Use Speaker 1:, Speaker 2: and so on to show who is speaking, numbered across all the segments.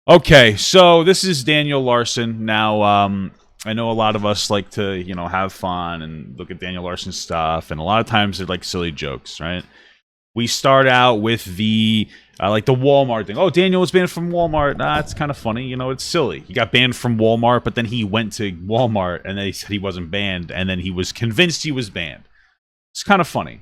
Speaker 1: Okay, so this is Daniel Larson. Now, I know a lot of us like to, have fun and look at Daniel Larson stuff, and a lot of times they're like silly jokes, right? We start out with the like the Walmart thing. Oh, Daniel was banned from Walmart. Nah, it's kind of funny. It's silly. He got banned from Walmart, but then he went to Walmart and they said he wasn't banned, and then he was convinced he was banned. It's kind of funny,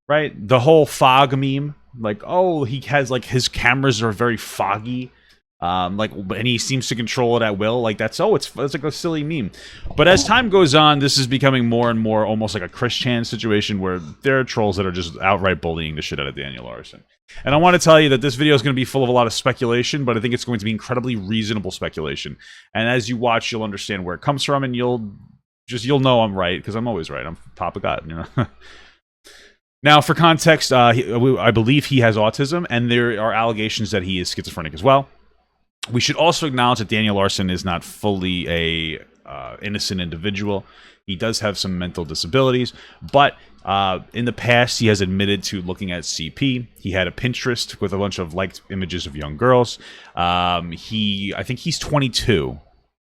Speaker 1: right? The whole fog meme, like, oh, he has like his cameras are very foggy, and he seems to control it at will. Like it's like a silly meme. But as time goes on, this is becoming more and more almost like a Chris Chan situation where there are trolls that are just outright bullying the shit out of Daniel Larson. And I want to tell you that this video is going to be full of a lot of speculation, but I think it's going to be incredibly reasonable speculation. And as you watch, you'll understand where it comes from, and you'll know I'm right, because I'm always right. I'm Papa God, Now, for context, I believe he has autism, and there are allegations that he is schizophrenic as well. We should also acknowledge that Daniel Larson is not fully a innocent individual. He does have some mental disabilities, but in the past, he has admitted to looking at CP. He had a Pinterest with a bunch of liked images of young girls. I think he's 22.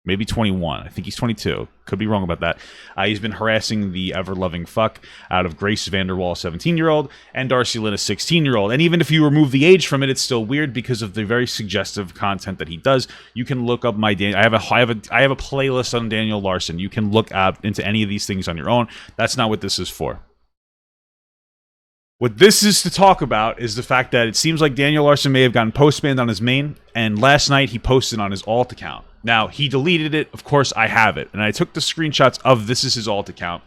Speaker 1: Maybe 21. I think he's 22. Could be wrong about that. He's been harassing the ever-loving fuck out of Grace Vanderwall, 17-year-old, and Darcy Lynn, a 16-year-old. And even if you remove the age from it, it's still weird because of the very suggestive content that he does. You can look up my I have a playlist on Daniel Larson. You can look up into any of these things on your own. That's not what this is for. What this is to talk about is the fact that it seems like Daniel Larson may have gotten post-banned on his main, and last night he posted on his alt account. Now, he deleted it. Of course, I have it. And I took the screenshots of this is his alt account.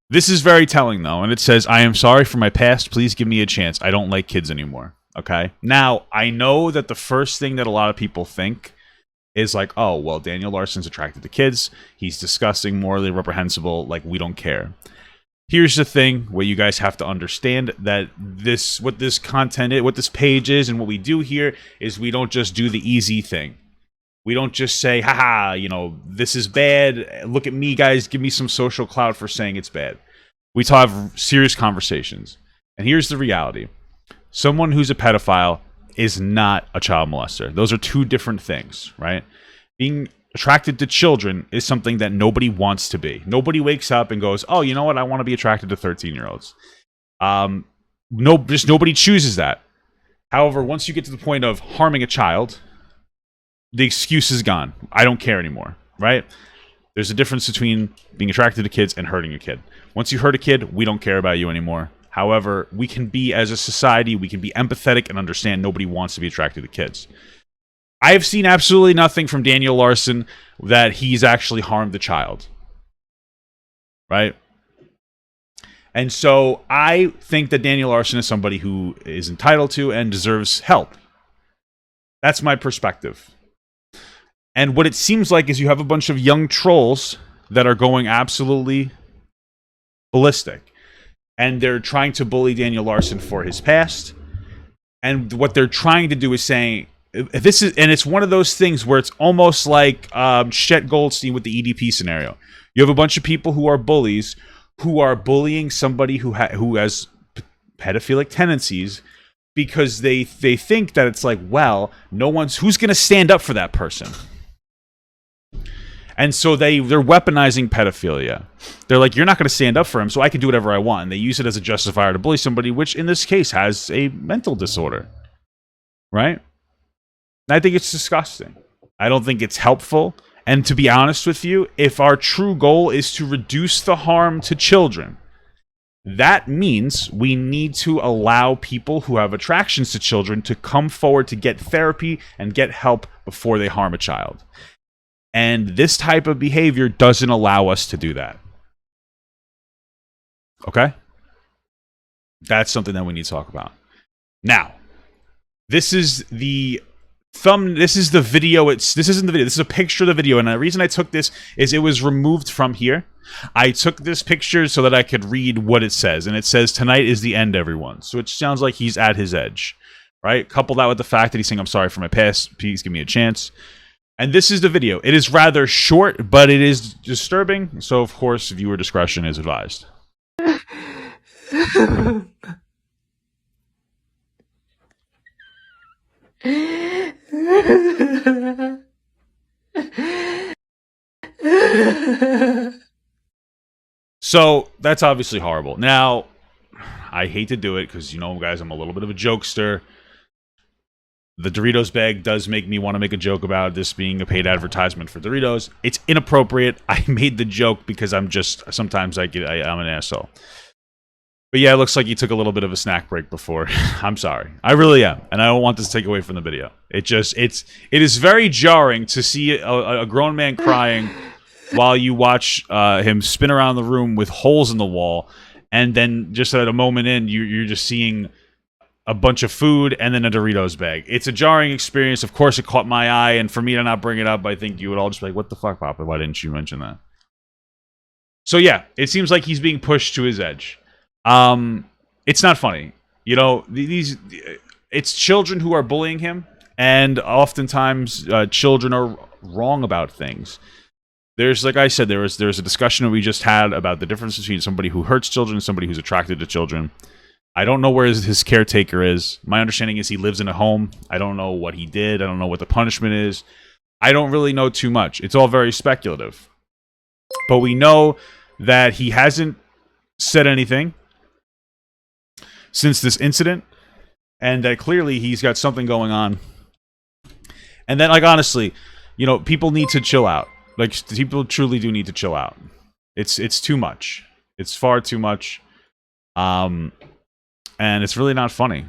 Speaker 1: This is very telling, though. And it says, I am sorry for my past. Please give me a chance. I don't like kids anymore. Okay? Now, I know that the first thing that a lot of people think is like, oh, well, Daniel Larson's attracted to kids. He's disgusting, morally reprehensible. Like, we don't care. Here's the thing, what you guys have to understand, that what this content is, what this page is, and what we do here is we don't just do the easy thing. We don't just say, haha, this is bad. Look at me, guys. Give me some social clout for saying it's bad. We have serious conversations. And here's the reality. Someone who's a pedophile is not a child molester. Those are two different things, right? Being attracted to children is something that nobody wants to be. Nobody wakes up and goes, oh, you know what? I want to be attracted to 13-year-olds. Just nobody chooses that. However, once you get to the point of harming a child, the excuse is gone. I don't care anymore, right? There's a difference between being attracted to kids and hurting a kid. Once you hurt a kid, we don't care about you anymore. However, we can be, as a society, we can be empathetic and understand nobody wants to be attracted to kids. I have seen absolutely nothing from Daniel Larson that he's actually harmed the child, right? And so I think that Daniel Larson is somebody who is entitled to and deserves help. That's my perspective. And what it seems like is you have a bunch of young trolls that are going absolutely ballistic. And they're trying to bully Daniel Larson for his past. And what they're trying to do is saying, it's one of those things where it's almost like Chet Goldstein with the EDP scenario. You have a bunch of people who are bullies who are bullying somebody who has pedophilic tendencies because they think that it's like, well, who's going to stand up for that person? And so they're weaponizing pedophilia. They're like, you're not going to stand up for him, so I can do whatever I want. And they use it as a justifier to bully somebody, which in this case has a mental disorder. Right? And I think it's disgusting. I don't think it's helpful. And to be honest with you, if our true goal is to reduce the harm to children, that means we need to allow people who have attractions to children to come forward to get therapy and get help before they harm a child. And this type of behavior doesn't allow us to do that. Okay? That's something that we need to talk about. Now, this is the video. This isn't the video. This is a picture of the video. And the reason I took this is it was removed from here. I took this picture so that I could read what it says. And it says, tonight is the end, everyone. So it sounds like he's at his edge. Right? Couple that with the fact that he's saying, I'm sorry for my past. Please give me a chance. And this is the video. It is rather short, but it is disturbing. So, of course, viewer discretion is advised. So that's obviously horrible. Now, I hate to do it because, you know, guys, I'm a little bit of a jokester. The Doritos bag does make me want to make a joke about this being a paid advertisement for Doritos. It's inappropriate. I made the joke because I'm sometimes I'm an asshole. But yeah, it looks like you took a little bit of a snack break before. I'm sorry. I really am. And I don't want this to take away from the video. It is very jarring to see a grown man crying while you watch him spin around the room with holes in the wall. And then just at a moment in, you're just seeing a bunch of food and then a Doritos bag. It's a jarring experience. Of course, it caught my eye. And for me to not bring it up, I think you would all just be like, what the fuck, Papa? Why didn't you mention that? So yeah, it seems like he's being pushed to his edge. It's not funny. You know, it's children who are bullying him, and oftentimes children are wrong about things. There's, like I said, there's a discussion that we just had about the difference between somebody who hurts children and somebody who's attracted to children. I don't know where his caretaker is. My understanding is he lives in a home. I don't know what he did. I don't know what the punishment is. I don't really know too much. It's all very speculative. But we know that he hasn't said anything since this incident, and that clearly he's got something going on. And then, like, honestly, you know, people need to chill out. Like, people truly do need to chill out. It's too much. It's far too much. And it's really not funny.